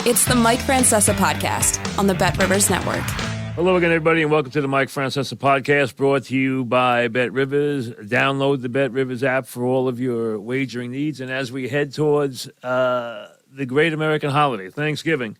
It's the Mike Francesa podcast on the Bet Rivers Network. Hello again, everybody, and welcome to the Mike Francesa podcast, brought to you by Bet Rivers. Download the Bet Rivers app for all of your wagering needs. And as we head towards the great American holiday, Thanksgiving,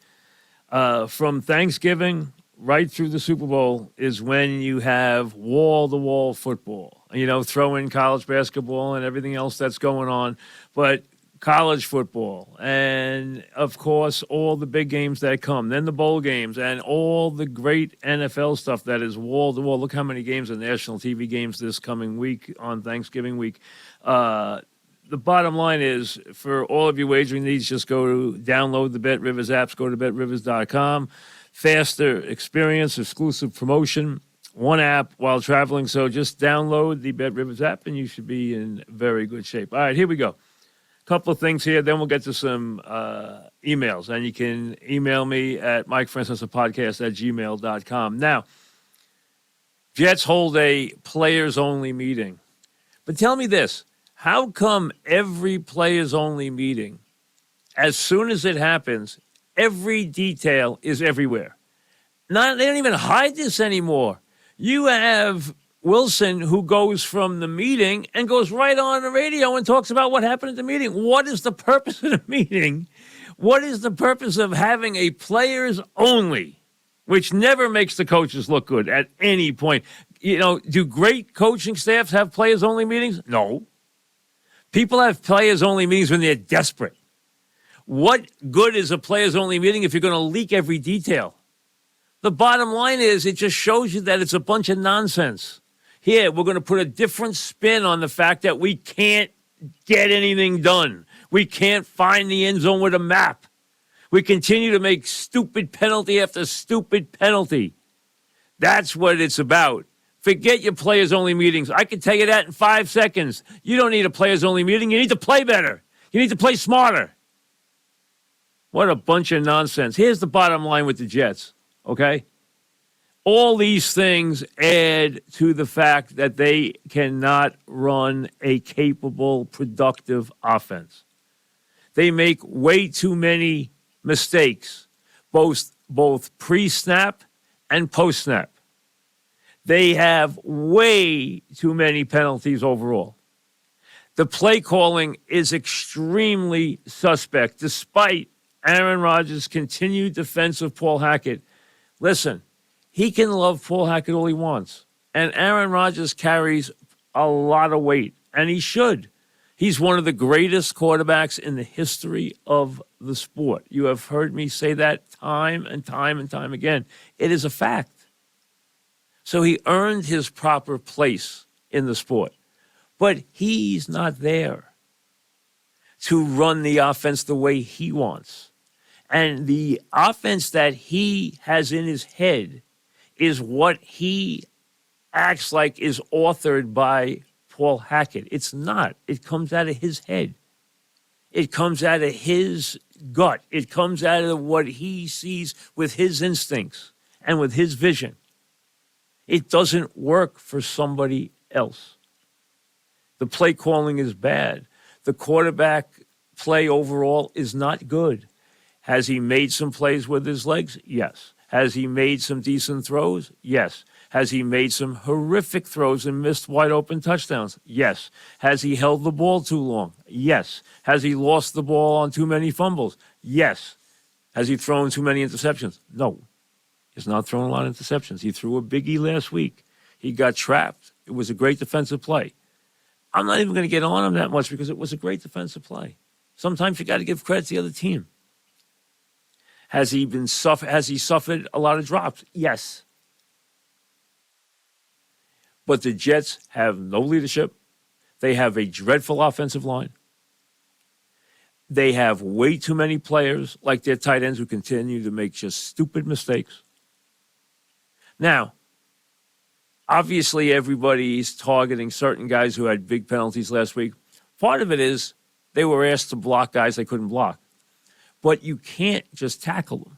from Thanksgiving right through the Super Bowl is when you have wall-to-wall football. You know, throw in college basketball and everything else that's going on. But college football and, of course, all the big games that come, then the bowl games and all the great NFL stuff that is wall-to-wall. Look how many games are national TV games this coming week on Thanksgiving week. The bottom line is, for all of your wagering needs, just go to download the Bet Rivers apps, go to betrivers.com. Faster experience, exclusive promotion, one app while traveling. So just download the Bet Rivers app and you should be in very good shape. All right, here we go. Couple of things here, then we'll get to some emails. And you can email me at mikefrancesapodcast@gmail.com. Now, Jets hold a players-only meeting. But tell me this, how come every players-only meeting, as soon as it happens, every detail is everywhere? They don't even hide this anymore. You have Wilson, who goes from the meeting and goes right on the radio and talks about what happened at the meeting. What is the purpose of the meeting? What is the purpose of having a players only, which never makes the coaches look good at any point? You know, do great coaching staffs have players only meetings? No. People have players only meetings when they're desperate. What good is a players only meeting if you're going to leak every detail? The bottom line is it just shows you that it's a bunch of nonsense. Here, we're going to put a different spin on the fact that we can't get anything done. We can't find the end zone with a map. We continue to make stupid penalty after stupid penalty. That's what it's about. Forget your players-only meetings. I can tell you that in 5 seconds. You don't need a players-only meeting. You need to play better. You need to play smarter. What a bunch of nonsense. Here's the bottom line with the Jets, okay? All these things add to the fact that they cannot run a capable, productive offense. They make way too many mistakes, both pre-snap and post-snap. They have way too many penalties overall. The play calling is extremely suspect, despite Aaron Rodgers' continued defense of Paul Hackett. Listen, he can love Paul Hackett all he wants. And Aaron Rodgers carries a lot of weight, and he should. He's one of the greatest quarterbacks in the history of the sport. You have heard me say that time and time and time again. It is a fact. So he earned his proper place in the sport. But he's not there to run the offense the way he wants. And the offense that he has in his head is what he acts like is authored by Paul Hackett. It's not. It comes out of his head. It comes out of his gut. It comes out of what he sees with his instincts and with his vision. It doesn't work for somebody else. The play calling is bad. The quarterback play overall is not good. Has he made some plays with his legs? Yes. Has he made some decent throws? Yes. Has he made some horrific throws and missed wide-open touchdowns? Yes. Has he held the ball too long? Yes. Has he lost the ball on too many fumbles? Yes. Has he thrown too many interceptions? No. He's not thrown a lot of interceptions. He threw a biggie last week. He got trapped. It was a great defensive play. I'm not even going to get on him that much because it was a great defensive play. Sometimes you got to give credit to the other team. Has he suffered a lot of drops? Yes. But the Jets have no leadership. They have a dreadful offensive line. They have way too many players like their tight ends who continue to make just stupid mistakes. Now, obviously everybody's targeting certain guys who had big penalties last week. Part of it is they were asked to block guys they couldn't block. But you can't just tackle them.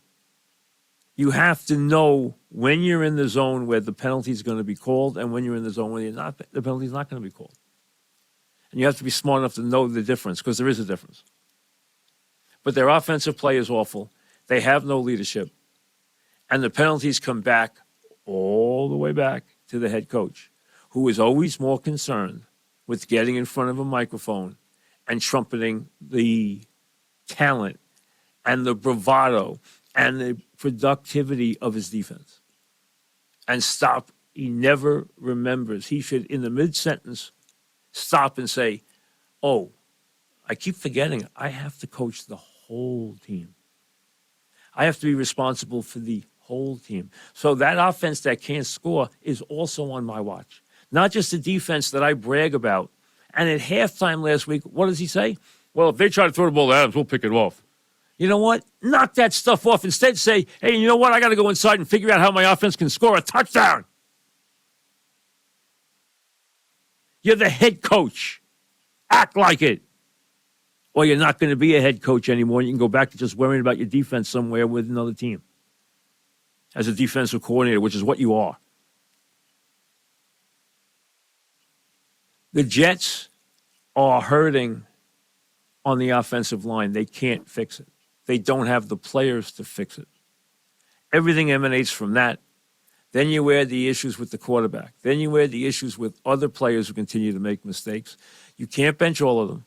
You have to know when you're in the zone where the penalty is going to be called and when you're in the zone where the penalty is not going to be called. And you have to be smart enough to know the difference because there is a difference. But their offensive play is awful. They have no leadership. And the penalties come back all the way back to the head coach, who is always more concerned with getting in front of a microphone and trumpeting the talent and the bravado and the productivity of his defense. And stop. He never remembers. He should, in the mid-sentence, stop and say, oh, I keep forgetting, I have to coach the whole team. I have to be responsible for the whole team. So that offense that can't score is also on my watch. Not just the defense that I brag about. And at halftime last week, what does he say? Well, if they try to throw the ball to Adams, we'll pick it off. You know what? Knock that stuff off. Instead, say, hey, you know what? I got to go inside and figure out how my offense can score a touchdown. You're the head coach. Act like it. Or you're not going to be a head coach anymore. You can go back to just worrying about your defense somewhere with another team as a defensive coordinator, which is what you are. The Jets are hurting on the offensive line. They can't fix it. They don't have the players to fix it. Everything emanates from that. Then you add the issues with the quarterback. Then you add the issues with other players who continue to make mistakes. You can't bench all of them.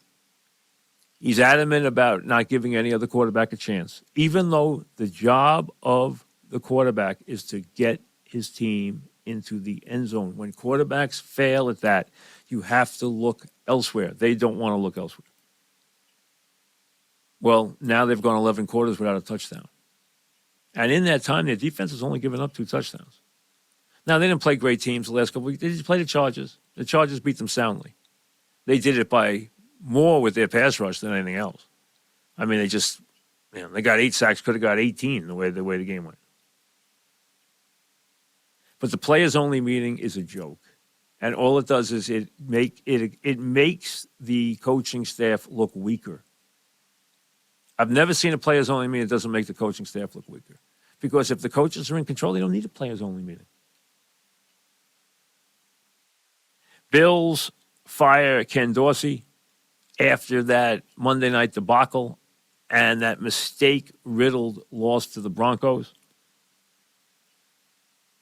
He's adamant about not giving any other quarterback a chance, even though the job of the quarterback is to get his team into the end zone. When quarterbacks fail at that, you have to look elsewhere. They don't want to look elsewhere. Well, now they've gone 11 quarters without a touchdown. And in that time, their defense has only given up 2 touchdowns. Now, they didn't play great teams the last couple of weeks. They just played the Chargers. The Chargers beat them soundly. They did it by more with their pass rush than anything else. I mean, they got 8 sacks, could have got 18 the way the game went. But the players-only meeting is a joke. And all it does is it makes the coaching staff look weaker. I've never seen a players-only meeting that doesn't make the coaching staff look weaker. Because if the coaches are in control, they don't need a players-only meeting. Bills fire Ken Dorsey after that Monday night debacle and that mistake-riddled loss to the Broncos.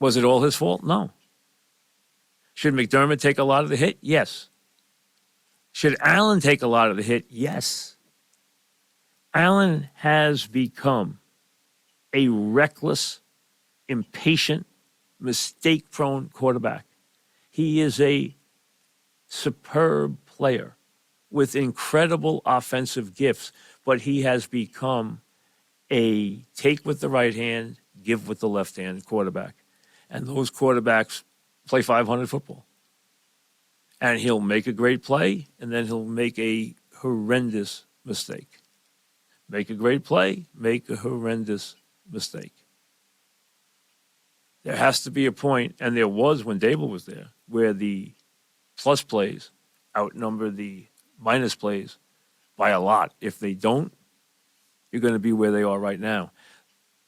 Was it all his fault? No. Should McDermott take a lot of the hit? Yes. Should Allen take a lot of the hit? Yes. Allen has become a reckless, impatient, mistake-prone quarterback. He is a superb player with incredible offensive gifts, but he has become a take with the right hand, give with the left hand quarterback. And those quarterbacks play 500 football. And he'll make a great play, and then he'll make a horrendous mistake. Make a great play, make a horrendous mistake. There has to be a point, and there was when Dable was there, where the plus plays outnumber the minus plays by a lot. If they don't, you're going to be where they are right now.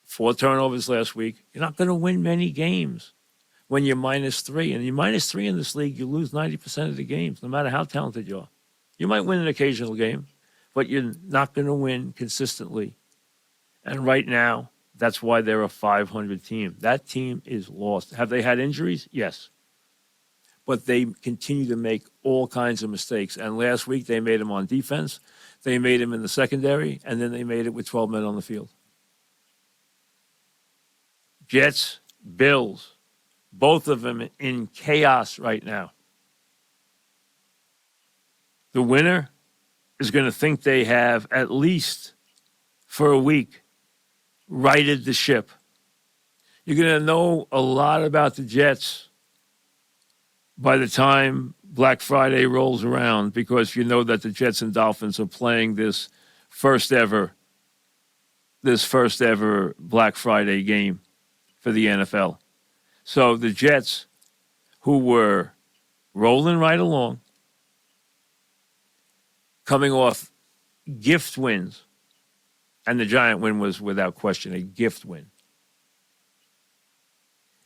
4 turnovers last week. You're not going to win many games when you're -3. And you're -3 in this league, you lose 90% of the games, no matter how talented you are. You might win an occasional game, but you're not going to win consistently. And right now, that's why they're a 500 team. That team is lost. Have they had injuries? Yes. But they continue to make all kinds of mistakes. And last week, they made them on defense. They made them in the secondary, and then they made it with 12 men on the field. Jets, Bills, both of them in chaos right now. The winner is going to think they have, at least for a week, righted the ship. You're going to know a lot about the Jets by the time Black Friday rolls around, because you know that the Jets and Dolphins are playing this first ever Black Friday game for the NFL. So the Jets, who were rolling right along, coming off gift wins, and the Giant win was without question a gift win.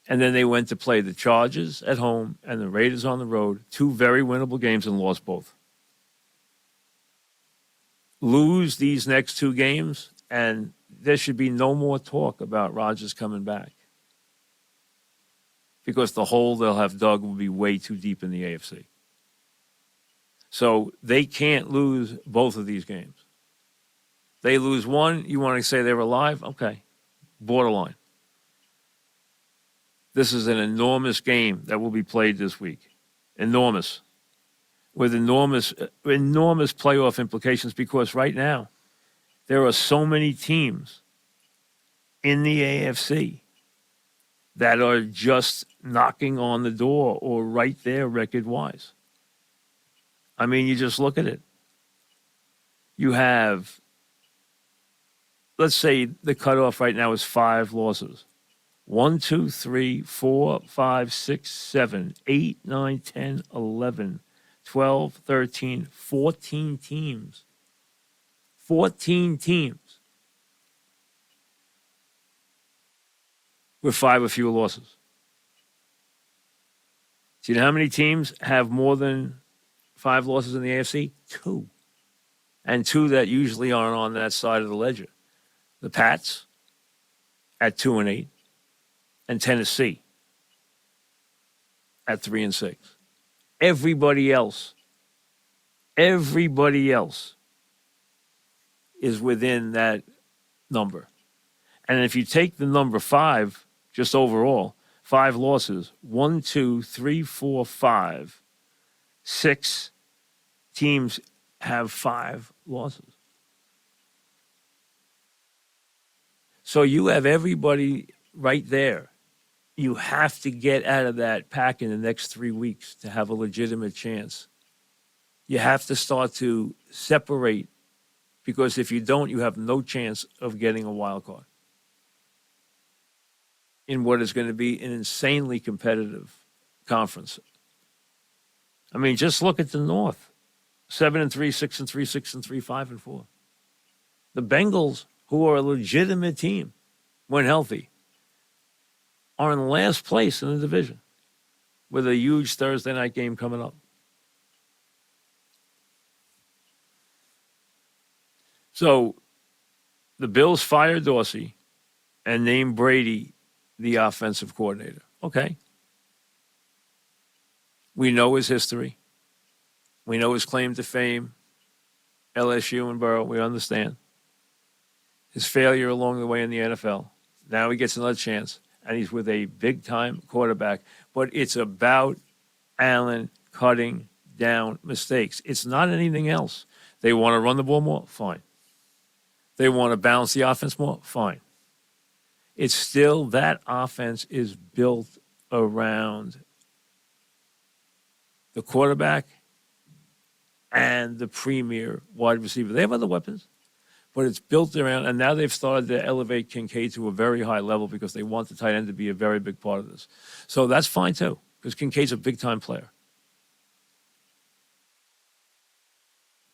And then they went to play the Chargers at home and the Raiders on the road, 2 very winnable games, and lost both. Lose these next 2 games, and there should be no more talk about Rodgers coming back because the hole they'll have dug will be way too deep in the AFC. So they can't lose both of these games. They lose one, you want to say they're alive? Okay, borderline. This is an enormous game that will be played this week. Enormous. With enormous playoff implications because right now there are so many teams in the AFC that are just knocking on the door or right there record-wise. I mean, you just look at it. You have, let's say the cutoff right now is 5 losses. 1, 2, 3, 4, 5, 6, 7, 8, 9, 10, 11, 12, 13, 14 teams. 14 teams with 5 or fewer losses. Do you know how many teams have more than 5 losses in the AFC? 2. And 2 that usually aren't on that side of the ledger. The Pats at 2-8, and Tennessee at 3-6. Everybody else is within that number. And if you take the number 5, just overall, 5 losses, 1, 2, 3, 4, 5, 6 teams have 5 losses. So you have everybody right there. You have to get out of that pack in the next 3 weeks to have a legitimate chance. You have to start to separate because if you don't, you have no chance of getting a wild card in what is going to be an insanely competitive conference. I mean, just look at the North. 7-3, 6-3, 6-3, 5-4. The Bengals, who are a legitimate team when healthy, are in last place in the division with a huge Thursday night game coming up. So the Bills fired Dorsey and named Brady the offensive coordinator. Okay. We know his history. We know his claim to fame. LSU and Burrow, we understand. His failure along the way in the NFL. Now he gets another chance, and he's with a big-time quarterback. But it's about Allen cutting down mistakes. It's not anything else. They want to run the ball more? Fine. They want to balance the offense more? Fine. It's still that offense is built around the quarterback and the premier wide receiver. They have other weapons, but it's built around, and now they've started to elevate Kincaid to a very high level because they want the tight end to be a very big part of this. So that's fine too, because Kincaid's a big-time player.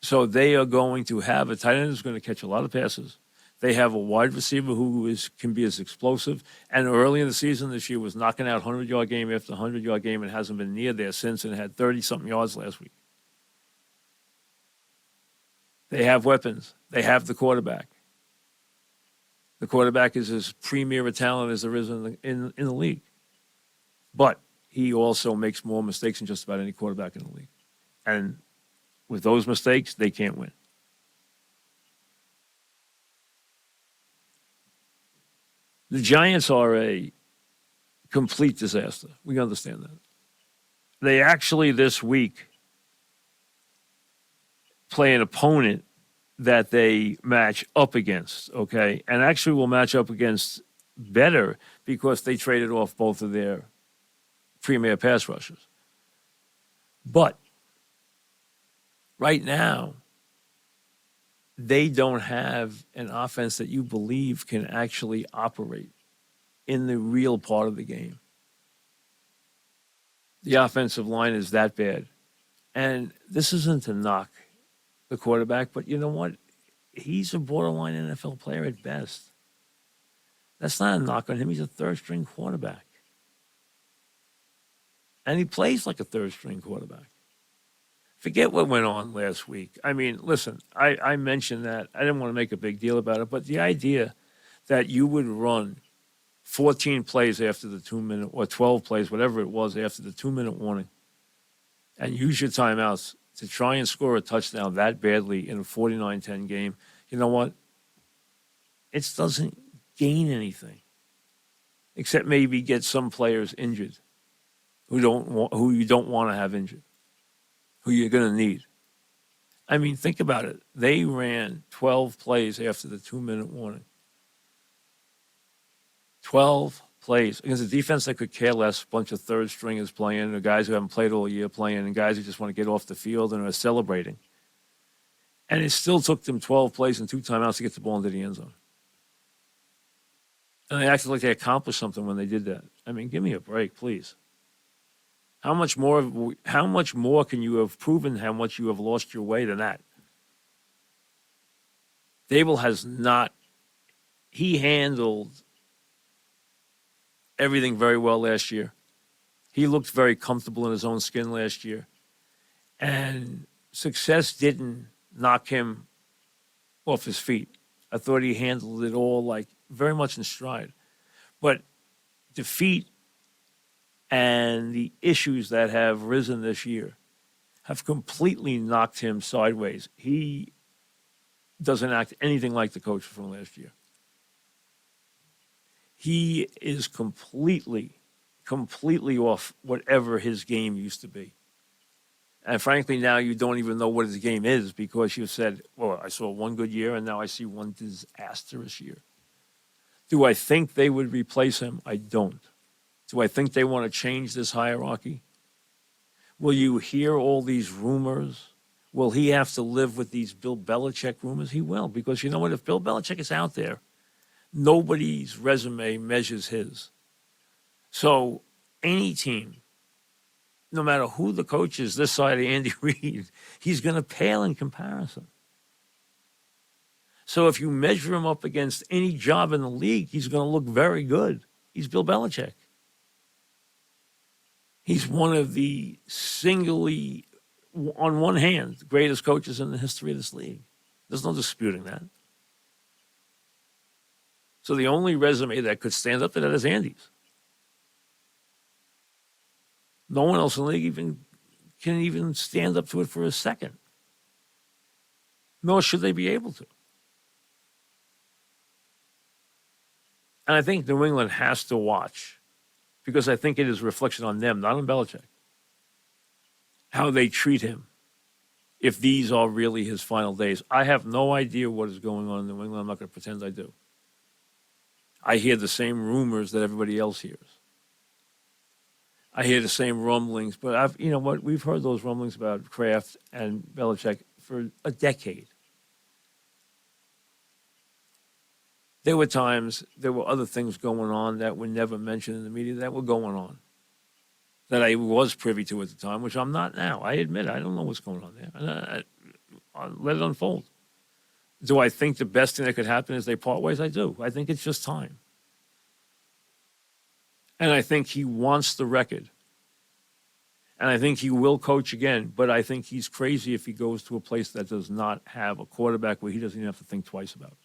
So they are going to have a tight end who's going to catch a lot of passes. They have a wide receiver who can be as explosive. And early in the season this year was knocking out 100-yard game after 100-yard game and hasn't been near there since and had 30-something yards last week. They have weapons. They have the quarterback. The quarterback is as premier a talent as there is in the league. But he also makes more mistakes than just about any quarterback in the league. And with those mistakes, they can't win. The Giants are a complete disaster. We understand that. They actually this week play an opponent that they match up against, okay? And actually will match up against better because they traded off both of their premier pass rushers. But right now, they don't have an offense that you believe can actually operate in the real part of the game. The offensive line is that bad. And this isn't to knock the quarterback, but you know what? He's a borderline NFL player at best. That's not a knock on him. He's a third-string quarterback. And he plays like a third-string quarterback. Forget what went on last week. I mean, listen, I mentioned that. I didn't want to make a big deal about it, but the idea that you would run 14 plays after the 2-minute or 12 plays, whatever it was, after the 2-minute warning, and use your timeouts to try and score a touchdown that badly in a 49-10 game, you know what? It doesn't gain anything, except maybe get some players injured who you don't want to have injured, who you're going to need. I mean, think about it. They ran 12 plays after the 2-minute warning. 12 plays against a defense that could care less, a bunch of third stringers playing, or guys who haven't played all year playing, and guys who just want to get off the field and are celebrating. And it still took them 12 plays and 2 timeouts to get the ball into the end zone. And they acted like they accomplished something when they did that. I mean, give me a break, please. How much more can you have proven how much you have lost your way than that? Dable has not. He handled everything very well last year. He looked very comfortable in his own skin last year. And success didn't knock him off his feet. I thought he handled it all like very much in stride. But defeat and the issues that have risen this year have completely knocked him sideways. He doesn't act anything like the coach from last year. He is completely off whatever his game used to be. And frankly, now you don't even know what his game is because you said, well, I saw one good year and now I see one disastrous year. Do I think they would replace him? I don't. Do I think they want to change this hierarchy? Will you hear all these rumors? Will he have to live with these Bill Belichick rumors? He will, because you know what? If Bill Belichick is out there, nobody's resume measures his. So any team, no matter who the coach is this side of Andy Reid, he's going to pale in comparison. So if you measure him up against any job in the league, he's going to look very good. He's Bill Belichick. He's one of the singly, on one hand, greatest coaches in the history of this league. There's no disputing that. So the only resume that could stand up to that is Andy's. No one else in the league can even stand up to it for a second. Nor should they be able to. And I think New England has to watch, because I think it is a reflection on them, not on Belichick, how they treat him if these are really his final days. I have no idea what is going on in New England. I'm not going to pretend I do. I hear the same rumors that everybody else hears. I hear the same rumblings, but you know what? We've heard those rumblings about Kraft and Belichick for a decade. There were times, there were other things going on that were never mentioned in the media that were going on, that I was privy to at the time, which I'm not now. I admit I don't know what's going on there. I'll let it unfold. Do I think the best thing that could happen is they part ways? I do. I think it's just time. And I think he wants the record. And I think he will coach again, but I think he's crazy if he goes to a place that does not have a quarterback where he doesn't even have to think twice about it.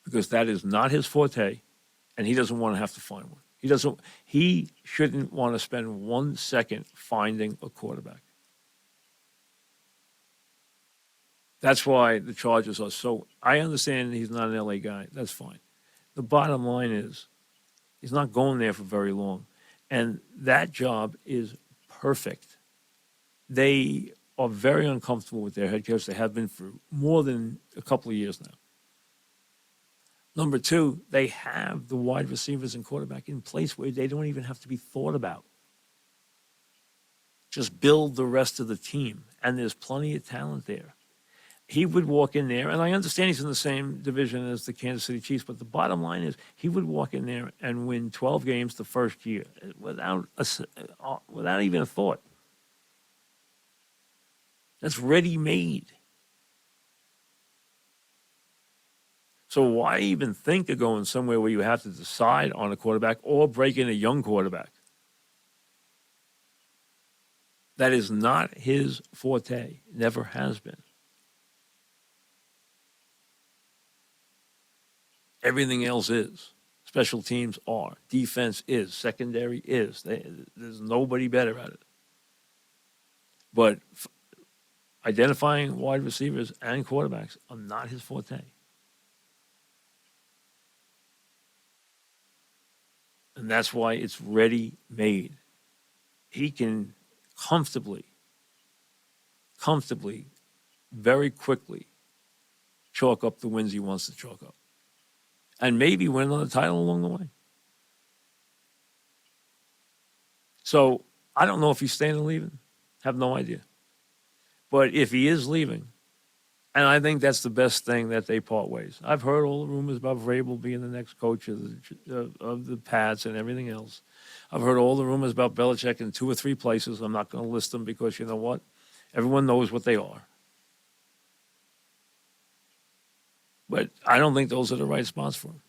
Because that is not his forte, and he doesn't want to have to find one. He shouldn't want to spend 1 second finding a quarterback. That's why the Chargers are so. I understand he's not an LA guy. That's fine. The bottom line is he's not going there for very long. And that job is perfect. They are very uncomfortable with their head coach. They have been for more than a couple of years now. Number two, they have the wide receivers and quarterback in place where they don't even have to be thought about. Just build the rest of the team. And there's plenty of talent there. He would walk in there, and I understand he's in the same division as the Kansas City Chiefs, but the bottom line is he would walk in there and win 12 games the first year without even a thought. That's ready-made. So why even think of going somewhere where you have to decide on a quarterback or break in a young quarterback? That is not his forte. Never has been. Everything else is. Special teams are. Defense is. Secondary is. There's nobody better at it. But identifying wide receivers and quarterbacks are not his forte. And that's why it's ready-made. He can comfortably, very quickly chalk up the wins he wants to chalk up. And maybe win another title along the way. So I don't know if he's staying or leaving. Have no idea. But if he is leaving, and I think that's the best thing that they part ways. I've heard all the rumors about Vrabel being the next coach of the Pats and everything else. I've heard all the rumors about Belichick in 2 or 3 places. I'm not going to list them because you know what? Everyone knows what they are. But I don't think those are the right spots for him.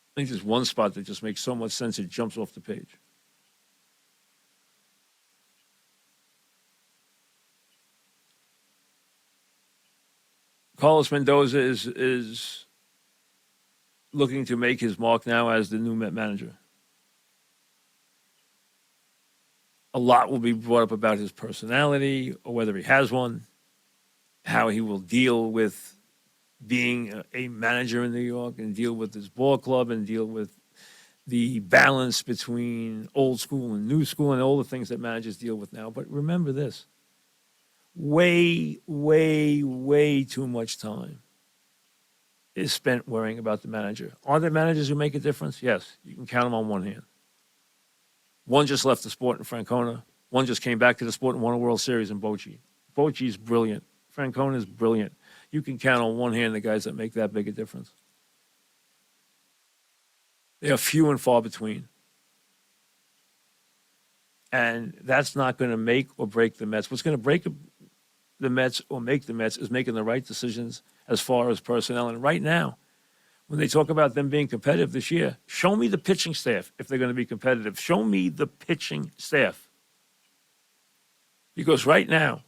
I think there's one spot that just makes so much sense it jumps off the page. Carlos Mendoza is looking to make his mark now as the new Met manager. A lot will be brought up about his personality or whether he has one, how he will deal with being a manager in New York and deal with his ball club and deal with the balance between old school and new school and all the things that managers deal with now. But remember this, way too much time is spent worrying about the manager. Are there managers who make a difference? Yes, you can count them on one hand. One just left the sport in Francona. One just came back to the sport and won a World Series in Bochy. Bochy's brilliant. Francona's brilliant. You can count on one hand the guys that make that big a difference. They are few and far between. And that's not going to make or break the Mets. What's going to break the Mets or make the Mets is making the right decisions as far as personnel. And right now, when they talk about them being competitive this year, show me the pitching staff if they're going to be competitive. Show me the pitching staff. Because right now,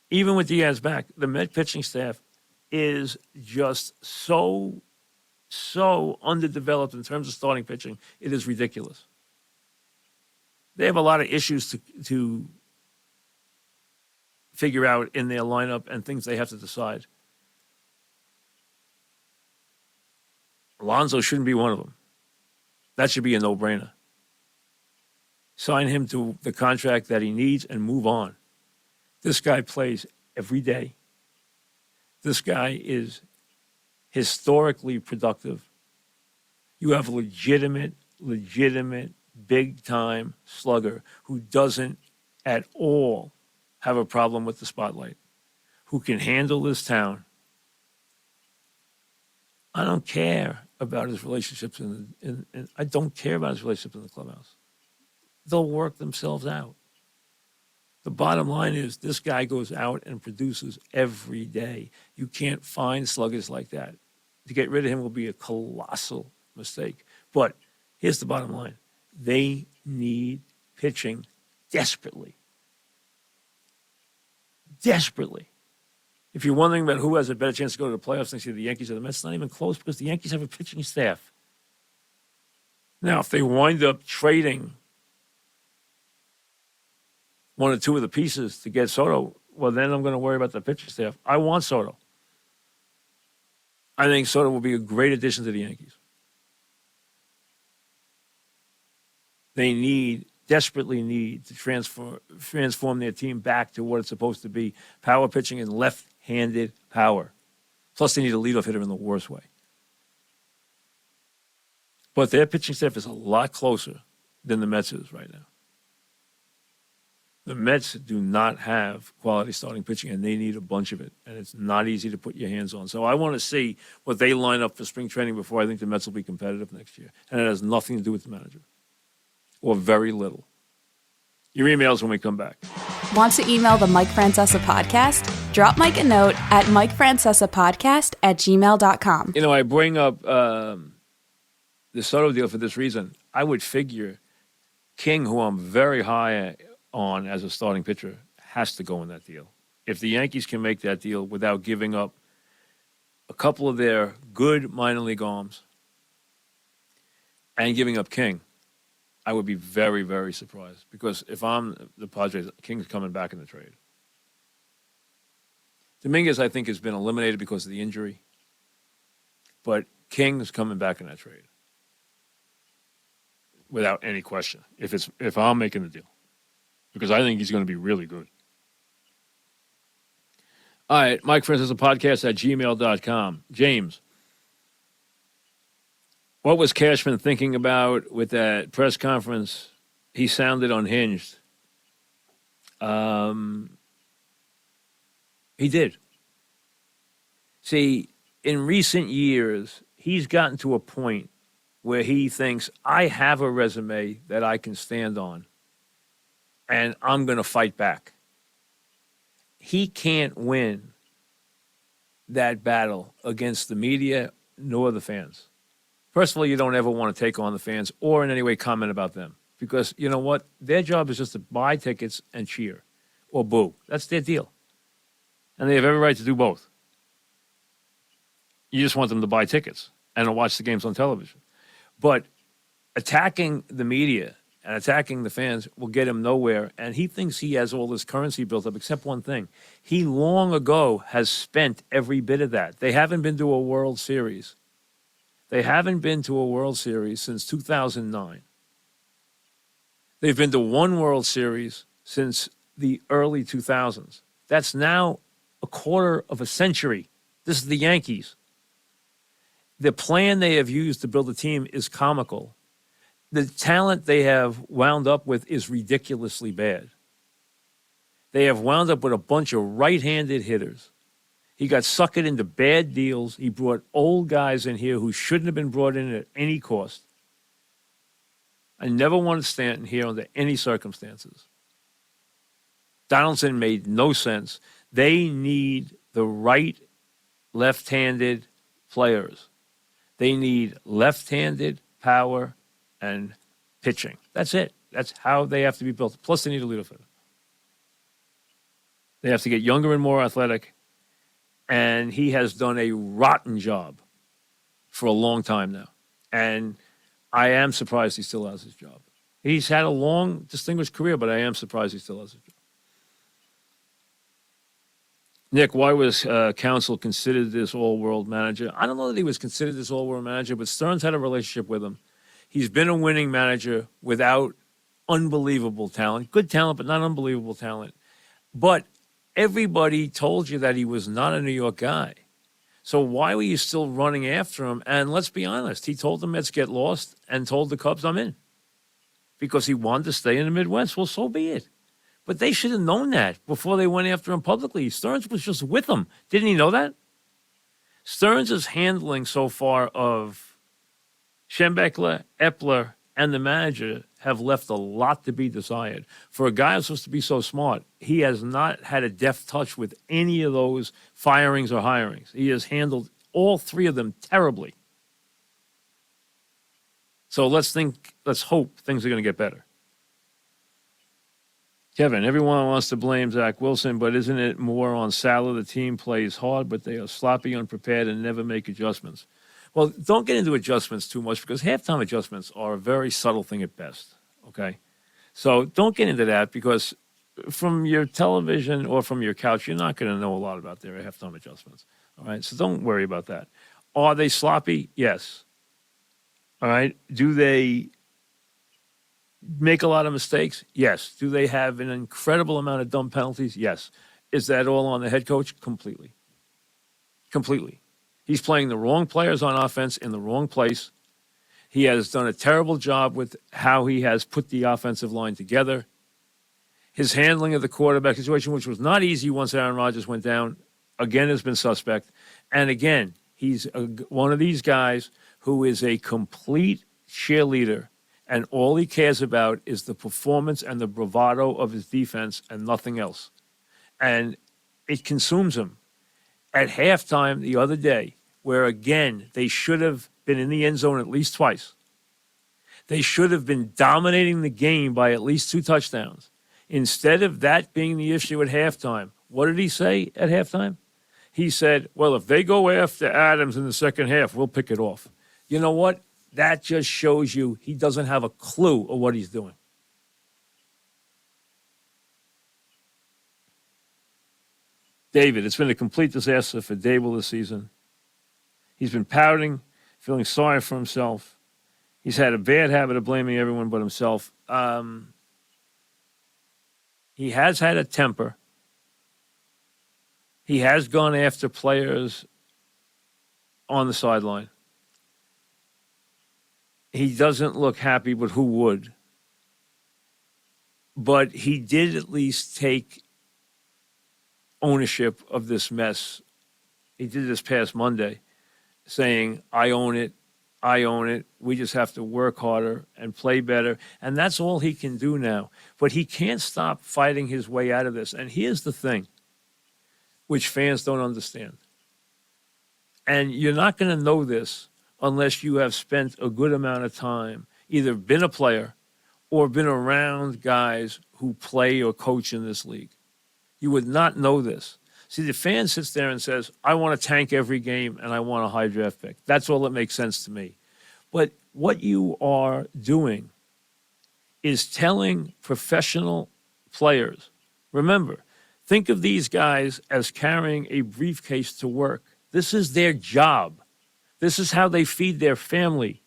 even with Diaz back, the Met pitching staff is just so underdeveloped in terms of starting pitching. It is ridiculous. They have a lot of issues to figure out in their lineup and things they have to decide. Alonso shouldn't be one of them. That should be a no-brainer. Sign him to the contract that he needs and move on. This guy plays every day. This guy is historically productive. You have a legitimate, big-time slugger who doesn't at all have a problem with the spotlight, who can handle this town. I don't care about his relationships I don't care about his relationships in the clubhouse. They'll work themselves out. The bottom line is this guy goes out and produces every day. You can't find sluggers like that. To get rid of him will be a colossal mistake. But here's the bottom line. They need pitching desperately. Desperately. If you're wondering about who has a better chance to go to the playoffs next year, the Yankees or the Mets, it's not even close because the Yankees have a pitching staff. Now, if they wind up trading one or two of the pieces to get Soto, well, then I'm going to worry about the pitching staff. I want Soto. I think Soto will be a great addition to the Yankees. They desperately need to transform their team back to what it's supposed to be, power pitching and left-handed power. Plus, they need a leadoff hitter in the worst way. But their pitching staff is a lot closer than the Mets is right now. The Mets do not have quality starting pitching, and they need a bunch of it, and it's not easy to put your hands on. So I want to see what they line up for spring training before I think the Mets will be competitive next year, and it has nothing to do with the manager, or very little. Your emails when we come back. Want to email the Mike Francesa podcast? Drop Mike a note at mikefrancesapodcast@gmail.com. You know, I bring up the Soto deal for this reason. I would figure King, who I'm very high on as a starting pitcher, has to go in that deal. If the Yankees can make that deal without giving up couple of their good minor league arms and giving up King, I would be very, very surprised. Because if I'm the Padres, King's coming back in the trade. Dominguez, I think, has been eliminated because of the injury. But King's coming back in that trade. Without any question. If I'm making the deal. Because I think he's going to be really good. All right, Mike Francesa podcast at gmail.com. James, what was Cashman thinking about with that press conference? He sounded unhinged. He did. See, in recent years, he's gotten to a point where he thinks, I have a resume that I can stand on, and I'm going to fight back. He can't win that battle against the media nor the fans. First of all, you don't ever want to take on the fans or in any way comment about them. Because you know what? Their job is just to buy tickets and cheer or boo. That's their deal. And they have every right to do both. You just want them to buy tickets and to watch the games on television. But attacking the media and attacking the fans will get him nowhere. And he thinks he has all this currency built up, except one thing. He long ago has spent every bit of that. They haven't been to a World Series. They haven't been to a World Series since 2009. They've been to one World Series since the early 2000s. That's now a quarter of a century. This is the Yankees. The plan they have used to build a team is comical. The talent they have wound up with is ridiculously bad. They have wound up with a bunch of right-handed hitters. He got suckered into bad deals. He brought old guys in here who shouldn't have been brought in at any cost. I never wanted Stanton here under any circumstances. Donaldson made no sense. They need the right left-handed players. They need left-handed power and pitching. That's it. That's how they have to be built. Plus, they need a leader for them. They have to get younger and more athletic. And he has done a rotten job for a long time now. And I am surprised he still has his job. He's had a long, distinguished career, but I am surprised he still has his job. Nick, why was Counsell considered this all-world manager? I don't know that he was considered this all-world manager, but Stearns had a relationship with him. He's been a winning manager without unbelievable talent. Good talent, but not unbelievable talent. But everybody told you that he was not a New York guy. So why were you still running after him? And let's be honest, he told the Mets get lost and told the Cubs I'm in. Because he wanted to stay in the Midwest. Well, so be it. But they should have known that before they went after him publicly. Stearns was just with them. Didn't he know that? Stearns' handling so far of Schembechler, Epler, and the manager have left a lot to be desired. For a guy who's supposed to be so smart, he has not had a deft touch with any of those firings or hirings. He has handled all three of them terribly. So let's hope things are going to get better. Kevin, everyone wants to blame Zach Wilson, but isn't it more on Salah? The team plays hard, but they are sloppy, unprepared, and never make adjustments. Well, don't get into adjustments too much because halftime adjustments are a very subtle thing at best, okay? So don't get into that because from your television or from your couch, you're not going to know a lot about their halftime adjustments, all right? So don't worry about that. Are they sloppy? Yes. All right? Do they make a lot of mistakes? Yes. Do they have an incredible amount of dumb penalties? Yes. Is that all on the head coach? Completely. Completely. He's playing the wrong players on offense in the wrong place. He has done a terrible job with how he has put the offensive line together. His handling of the quarterback situation, which was not easy once Aaron Rodgers went down, again has been suspect. And again, he's one of these guys who is a complete cheerleader, and all he cares about is the performance and the bravado of his defense and nothing else. And it consumes him. At halftime the other day, where again, they should have been in the end zone at least twice. They should have been dominating the game by at least 2 touchdowns. Instead of that being the issue at halftime, what did he say at halftime? he said, well, if they go after Adams in the second half, we'll pick it off. You know what? That just shows you he doesn't have a clue of what he's doing. David, it's been a complete disaster for Dable this season. He's been pouting, feeling sorry for himself. He's had a bad habit of blaming everyone but himself. He has had a temper. He has gone after players on the sideline. He doesn't look happy, but who would? But he did at least take ownership of this mess. He did this past Monday, saying, I own it. I own it. We just have to work harder and play better. And that's all he can do now. But he can't stop fighting his way out of this. And here's the thing, which fans don't understand. And you're not going to know this unless you have spent a good amount of time, either been a player or been around guys who play or coach in this league. You would not know this. See, the fan sits there and says, I want to tank every game and I want a high draft pick. That's all that makes sense to me. But what you are doing is telling professional players, remember, think of these guys as carrying a briefcase to work. This is their job. This is how they feed their family.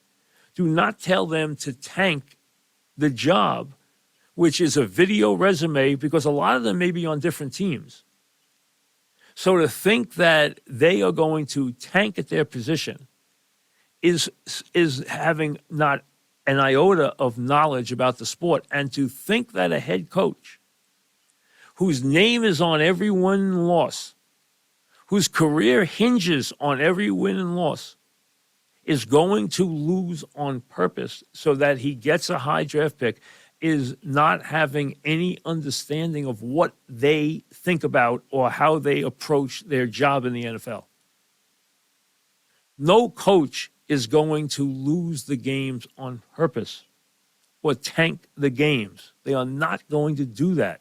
Do not tell them to tank the job, which is a video resume, because a lot of them may be on different teams. So to think that they are going to tank at their position is having not an iota of knowledge about the sport. And to think that a head coach whose name is on every win and loss, whose career hinges on every win and loss, is going to lose on purpose so that he gets a high draft pick is not having any understanding of what they think about or how they approach their job in the NFL. No coach is going to lose the games on purpose or tank the games. They are not going to do that.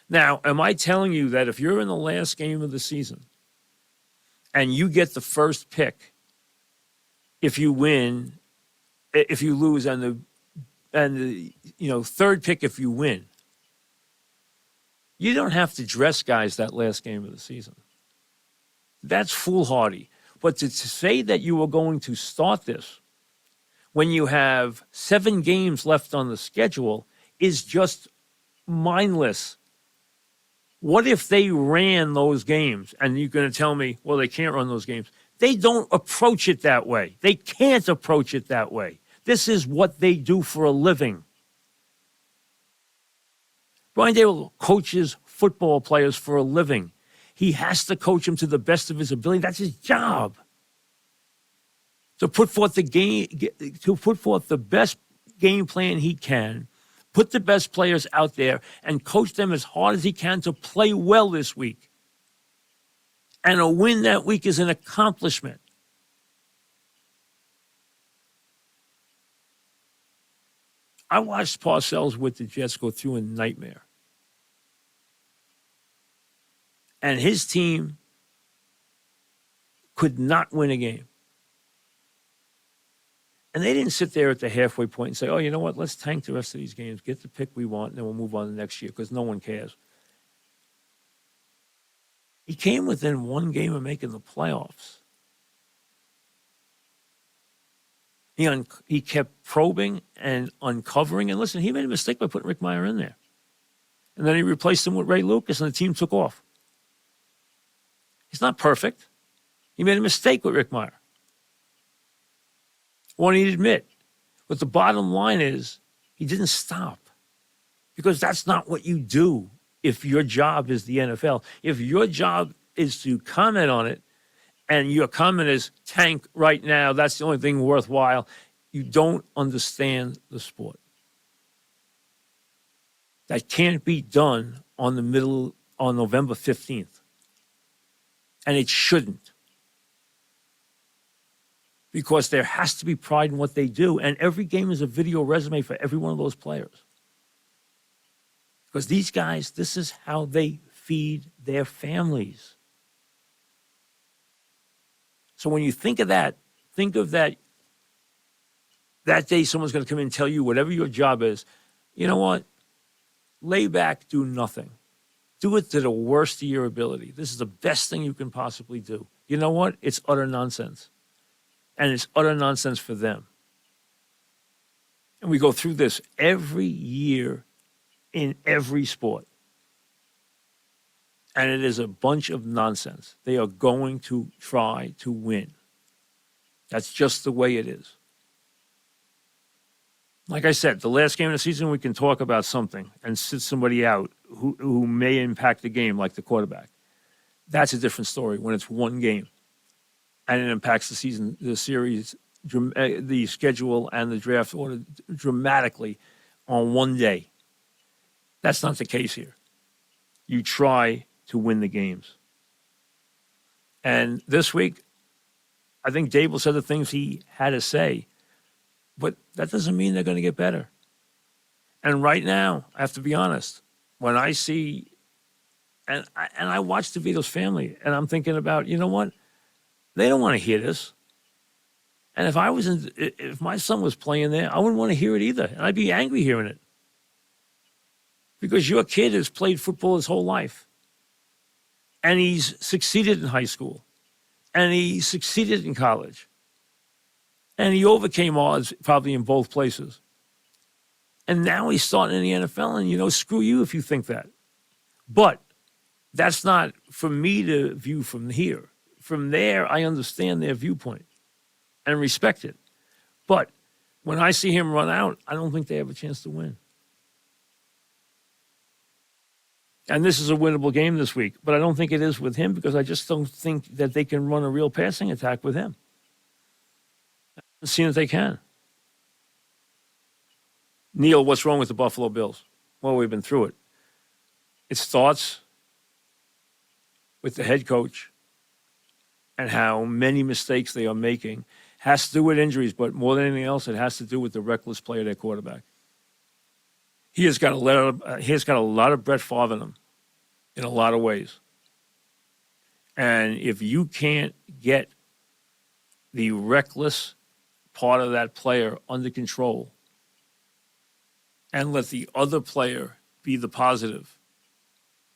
Now, am I telling you that if you're in the last game of the season and you get the first pick, if you win, if you lose, and the third pick if you win, you don't have to dress guys that last game of the season. That's foolhardy. But to say that you are going to start this when you have 7 games left on the schedule is just mindless. What if they ran those games? And you're going to tell me, well, they can't run those games. They don't approach it that way. They can't approach it that way. This is what they do for a living. Brian Daboll coaches football players for a living. He has to coach them to the best of his ability. That's his job. To put forth the best game plan he can, put the best players out there, and coach them as hard as he can to play well this week. And a win that week is an accomplishment. I watched Parcells with the Jets go through a nightmare. And his team could not win a game. And they didn't sit there at the halfway point and say, oh, you know what, let's tank the rest of these games, get the pick we want, and then we'll move on to next year because no one cares. He came within one game of making the playoffs. He kept probing and uncovering. And listen, he made a mistake by putting Rick Meyer in there. And then he replaced him with Ray Lucas, and the team took off. He's not perfect. He made a mistake with Rick Meyer. Won't he admit? But the bottom line is he didn't stop, because that's not what you do if your job is the NFL. If your job is to comment on it, and your comment is tank right now, that's the only thing worthwhile, you don't understand the sport. That can't be done on November 15th. And it shouldn't. Because there has to be pride in what they do. And every game is a video resume for every one of those players. Because these guys, this is how they feed their families. So when you think of that day someone's going to come in and tell you whatever your job is, you know what? Lay back, do nothing. Do it to the worst of your ability. This is the best thing you can possibly do. You know what? It's utter nonsense. And it's utter nonsense for them. And we go through this every year in every sport. And it is a bunch of nonsense. They are going to try to win. That's just the way it is. Like I said, the last game of the season, we can talk about something and sit somebody out who may impact the game, like the quarterback. That's a different story when it's one game and it impacts the season, the series, the schedule, and the draft order dramatically on one day. That's not the case here. You try to win the games. And this week, I think Dable said the things he had to say, but that doesn't mean they're going to get better. And right now, I have to be honest, when I see, and I watch DeVito's family, and I'm thinking about, you know what? They don't want to hear this. And if my son was playing there, I wouldn't want to hear it either. And I'd be angry hearing it. Because your kid has played football his whole life. And he's succeeded in high school. And he succeeded in college. And he overcame odds probably in both places. And now he's starting in the NFL, and, screw you if you think that. But that's not for me to view from here. From there, I understand their viewpoint and respect it. But when I see him run out, I don't think they have a chance to win. And this is a winnable game this week, but I don't think it is with him because I just don't think that they can run a real passing attack with him. I've seen that they can. Neil, what's wrong with the Buffalo Bills? Well, we've been through it. It starts with the head coach and how many mistakes they are making. Has to do with injuries, but more than anything else, it has to do with the reckless play of their quarterback. He has got a lot of Brett Favre in him in a lot of ways. And if you can't get the reckless part of that player under control and let the other player be the positive,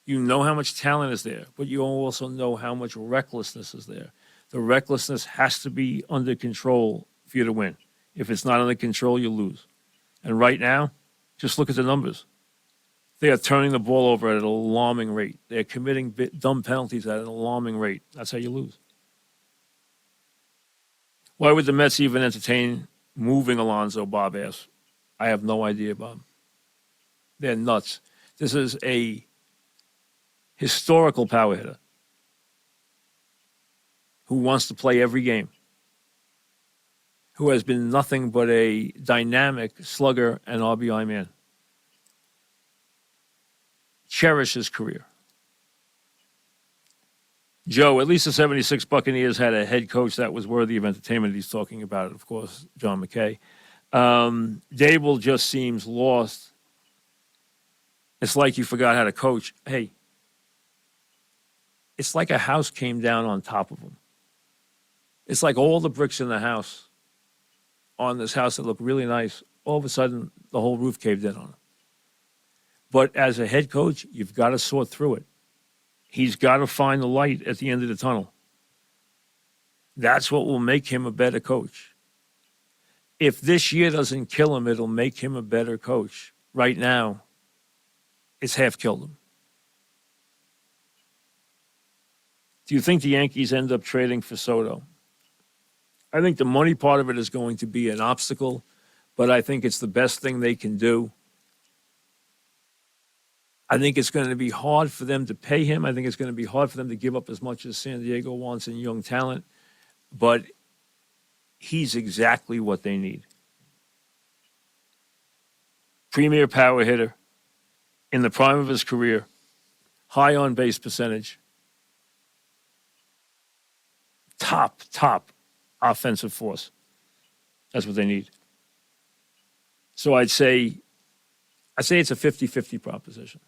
you know how much talent is there, but you also know how much recklessness is there. The recklessness has to be under control for you to win. If it's not under control, you lose. And right now, just look at the numbers. They are turning the ball over at an alarming rate. They're committing dumb penalties at an alarming rate. That's how you lose. Why would the Mets even entertain moving Alonso, Bob asks. I have no idea, Bob. They're nuts. This is a historical power hitter who wants to play every game, who has been nothing but a dynamic slugger and RBI man. Cherish his career. Joe, at least the 76 Buccaneers had a head coach that was worthy of entertainment. He's talking about, of course, John McKay. Dable just seems lost. It's like you forgot how to coach. Hey, it's like a house came down on top of him. It's like all the bricks in the house on this house that looked really nice, all of a sudden the whole roof caved in on him. But as a head coach, you've got to sort through it. He's got to find the light at the end of the tunnel. That's what will make him a better coach. If this year doesn't kill him, it'll make him a better coach. Right now, it's half killed him. Do you think the Yankees end up trading for Soto? I think the money part of it is going to be an obstacle, but I think it's the best thing they can do. I think it's going to be hard for them to pay him. I think it's going to be hard for them to give up as much as San Diego wants in young talent, but he's exactly what they need. Premier power hitter in the prime of his career, high on base percentage, top offensive force. That's what they need. So I'd say it's a 50-50 proposition.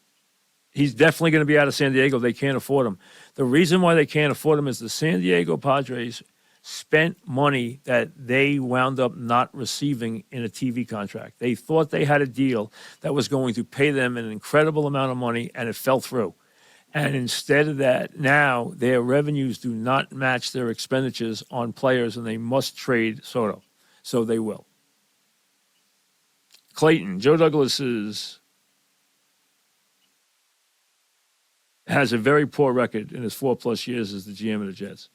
He's definitely going to be out of San Diego. They can't afford him. The reason why they can't afford him is the San Diego Padres spent money that they wound up not receiving in a TV contract. They thought they had a deal that was going to pay them an incredible amount of money, and it fell through. And instead of that, now their revenues do not match their expenditures on players, and they must trade Soto. So they will. Clayton, Joe Douglas has a very poor record in his 4+ years as the GM of the Jets.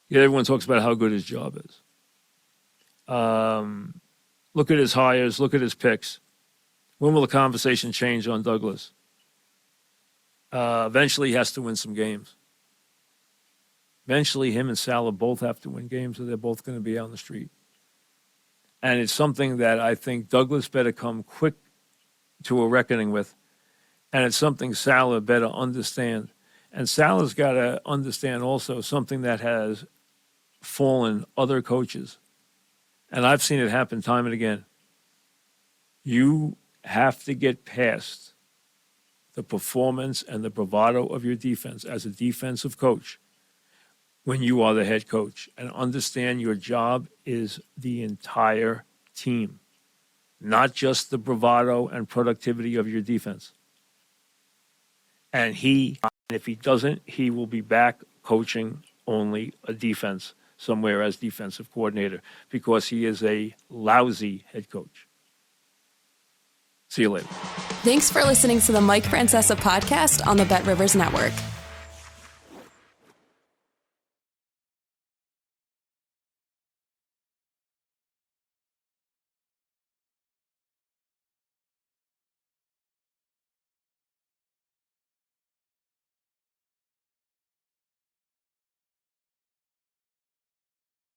Yet everyone talks about how good his job is. Look at his hires. Look at his picks. When will the conversation change on Douglas? Eventually, he has to win some games. Eventually, him and Salah both have to win games, or they're both going to be out on the street. And it's something that I think Douglas better come quick to a reckoning with. And it's something Salah better understand. And Salah's got to understand also something that has fallen other coaches. And I've seen it happen time and again. You have to get past the performance and the bravado of your defense as a defensive coach when you are the head coach, and understand your job is the entire team, not just the bravado and productivity of your defense. And if he doesn't, he will be back coaching only a defense somewhere as defensive coordinator, because he is a lousy head coach. See you later. Thanks for listening to the Mike Francesa podcast on the Bet Rivers Network.